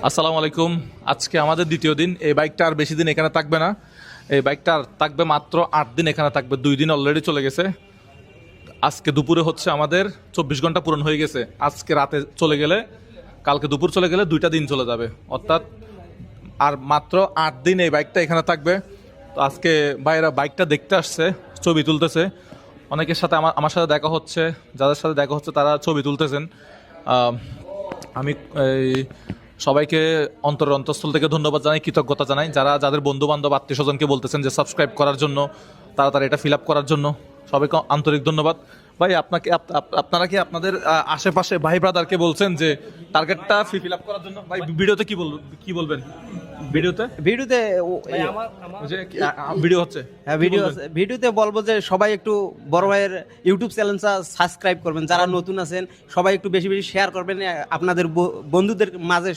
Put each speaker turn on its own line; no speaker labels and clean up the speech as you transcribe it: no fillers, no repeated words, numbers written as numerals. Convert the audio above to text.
আসসালামু আলাইকুম। আজকে আমাদের দ্বিতীয় দিন। এই বাইকটা আর বেশি দিন এখানে থাকবে না। এই বাইকটা আর থাকবে মাত্র 8 দিন এখানে থাকবে। 2 দিন অলরেডি চলে গেছে। আজকে দুপুরে হচ্ছে আমাদের 24 ঘন্টা পূরণ হয়ে গেছে। আজকে রাতে চলে গেলে, কালকে দুপুর চলে গেলে 2টা দিন চলে যাবে। অর্থাৎ আর মাত্র 8 দিন এই বাইকটা এখানে থাকবে। তো আজকে ভাইয়েরা বাইকটা দেখতে আসছে, ছবি তুলতেছে। অনেকের সাথে আমার সাথে দেখা হচ্ছে, যাদের সাথে দেখা হচ্ছে তারা ছবি তুলতেছেন। আহ, আমি এই সবাইকে অন্তঃস্থল থেকে ধন্যবাদ জানাই, কৃতজ্ঞতা জানাই, যাদের বন্ধু বান্ধব আত্মীয় স্বজনকে বলতেছেন যে সাবস্ক্রাইব করার জন্য, তাড়াতাড়ি এটা ফিল আপ করার জন্য। সবাইকে আন্তরিক ধন্যবাদ। ভাই, আপনারা কি আপনাদের আশেপাশে ভাই ব্রাদারকে বলছেন যে টার্গেটটা ফিল আপ করার জন্য? ভাই, ভিডিওতে কি বলবেন? ভিডিওতে
ভিডিওতে
ওই যে ভিডিও হচ্ছে,
হ্যাঁ, ভিডিওতে বলবো যে সবাই একটু বড় ভাইয়ের ইউটিউব চ্যানেলটা সাবস্ক্রাইব করবেন, যারা নতুন আছেন সবাই একটু বেশি বেশি শেয়ার করবেন, আপনাদের বন্ধুদের মাঝে